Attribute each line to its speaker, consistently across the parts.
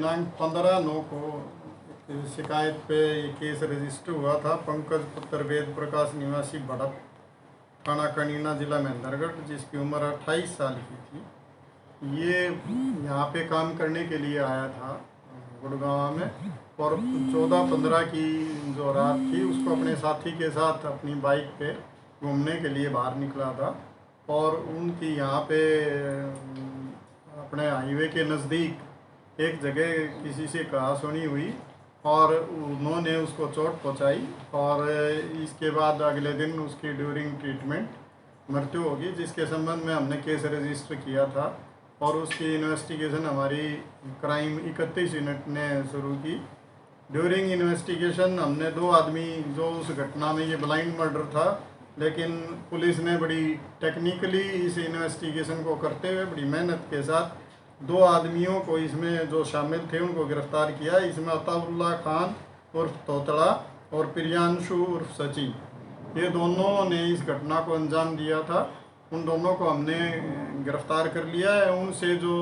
Speaker 1: दिनांक 15/9 को एक शिकायत पे ये केस रजिस्टर हुआ था। पंकज पुत्र वेद प्रकाश निवासी भड़प, थाना कनीना, जिला महेंद्रगढ़, जिसकी उम्र 28 साल की थी। ये यहाँ पे काम करने के लिए आया था गुड़गांव में, और 14/15 की जो रात थी उसको अपने साथी के साथ अपनी बाइक पे घूमने के लिए बाहर निकला था। और उनकी यहाँ पे अपने हाईवे के नज़दीक एक जगह किसी से कहासुनी हुई और उन्होंने उसको चोट पहुँचाई, और इसके बाद अगले दिन उसकी ड्यूरिंग ट्रीटमेंट मृत्यु होगी, जिसके संबंध में हमने केस रजिस्टर किया था। और उसकी इन्वेस्टिगेशन हमारी क्राइम 31 यूनिट ने शुरू की। ड्यूरिंग इन्वेस्टिगेशन हमने 2 आदमी, जो उस घटना में ये ब्लाइंड मर्डर था, लेकिन पुलिस ने बड़ी टेक्निकली इस इन्वेस्टिगेशन को करते हुए बड़ी मेहनत के साथ 2 आदमियों को इसमें जो शामिल थे उनको गिरफ्तार किया। इसमें अताउल्लाह खान उर्फ तोतड़ा और प्रियांशु उर्फ सचिन, ये दोनों ने इस घटना को अंजाम दिया था। उन दोनों को हमने गिरफ्तार कर लिया है। उनसे जो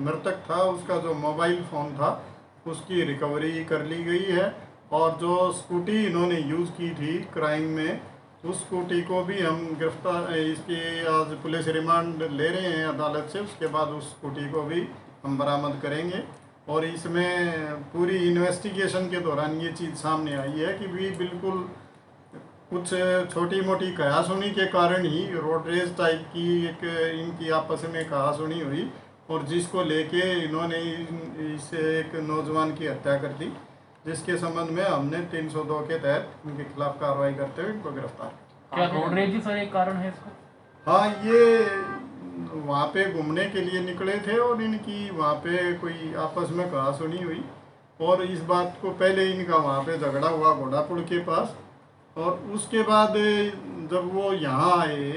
Speaker 1: मृतक था उसका जो मोबाइल फ़ोन था उसकी रिकवरी कर ली गई है, और जो स्कूटी इन्होंने यूज़ की थी क्राइम में, उस स्कूटी को भी हम गिरफ्तार, इसकी आज पुलिस रिमांड ले रहे हैं अदालत से। उसके बाद उस स्कूटी को भी हम बरामद करेंगे। और इसमें पूरी इन्वेस्टिगेशन के दौरान ये चीज़ सामने आई है कि भी बिल्कुल कुछ छोटी मोटी कहासुनी के कारण ही रोड रेज टाइप की एक इनकी आपस में कहासुनी हुई, और जिसको लेके इन्होंने इस एक नौजवान की हत्या कर दी, जिसके संबंध में हमने 302 के तहत इनके खिलाफ कार्रवाई करते हुए इनको गिरफ्तार किया।
Speaker 2: क्या रोड रेज ही सर एक कारण है इसका?
Speaker 1: हाँ, ये वहाँ पे घूमने के लिए निकले थे और इनकी वहाँ पे कोई आपस में कहासुनी हुई, और इस बात को पहले इनका वहाँ पे झगड़ा हुआ घोड़ापुर के पास, और उसके बाद जब वो यहाँ आए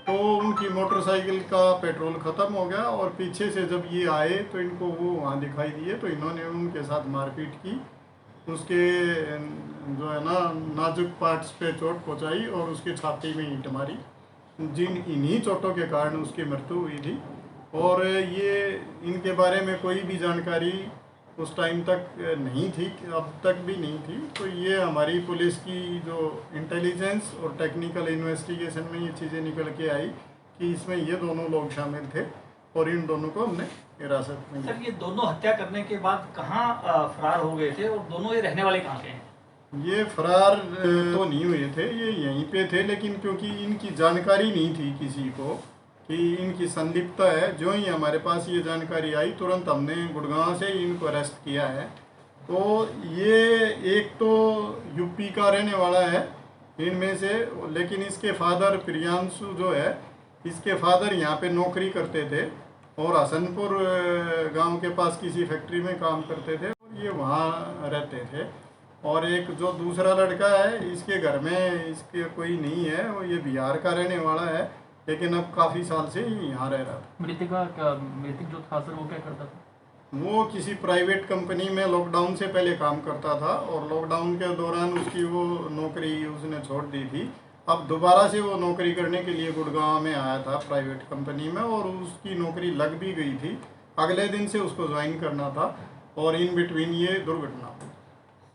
Speaker 1: तो उनकी मोटरसाइकिल का पेट्रोल ख़त्म हो गया, और पीछे से जब ये आए तो इनको वो वहाँ दिखाई दिए, तो इन्होंने उनके साथ मारपीट की। उसके जो है ना नाजुक पार्ट्स पे चोट पहुँचाई और उसकी छाती में ईंट मारी, इन्हीं चोटों के कारण उसकी मृत्यु हुई थी। और ये इनके बारे में कोई भी जानकारी उस टाइम तक नहीं थी, अब तक भी नहीं थी। तो ये हमारी पुलिस की जो इंटेलिजेंस और टेक्निकल इन्वेस्टिगेशन में ये चीज़ें निकल के आई कि इसमें ये दोनों लोग शामिल थे, और इन दोनों को हमने हिरासत में।
Speaker 3: सर, ये दोनों हत्या करने के बाद कहाँ फरार हो गए थे, और दोनों ये रहने वाले कहाँ के हैं?
Speaker 1: ये फरार तो नहीं हुए थे, ये यहीं पे थे, लेकिन क्योंकि इनकी जानकारी नहीं थी किसी को कि इनकी संलिप्तता है, जो ही हमारे पास ये जानकारी आई तुरंत हमने गुड़गांव से इनको अरेस्ट किया है। तो ये एक तो यूपी का रहने वाला है इनमें से, लेकिन इसके फादर प्रियांशु जो है, इसके फादर यहाँ पे नौकरी करते थे और हसनपुर गांव के पास किसी फैक्ट्री में काम करते थे, और ये वहाँ रहते थे। और एक जो दूसरा लड़का है, इसके घर में इसके कोई नहीं है, वो ये बिहार का रहने वाला है, लेकिन अब काफ़ी साल से ही यहाँ रह रहा था।
Speaker 2: मृतक जो था सर वो क्या करता था?
Speaker 1: वो किसी प्राइवेट कंपनी में लॉकडाउन से पहले काम करता था, और लॉकडाउन के दौरान उसकी वो नौकरी उसने छोड़ दी थी। अब दोबारा से वो नौकरी करने के लिए गुड़गांव में आया था प्राइवेट कंपनी में, और उसकी नौकरी लग भी गई थी। अगले दिन से उसको ज्वाइन करना था, और इन बिटवीन ये दुर्घटना हुई।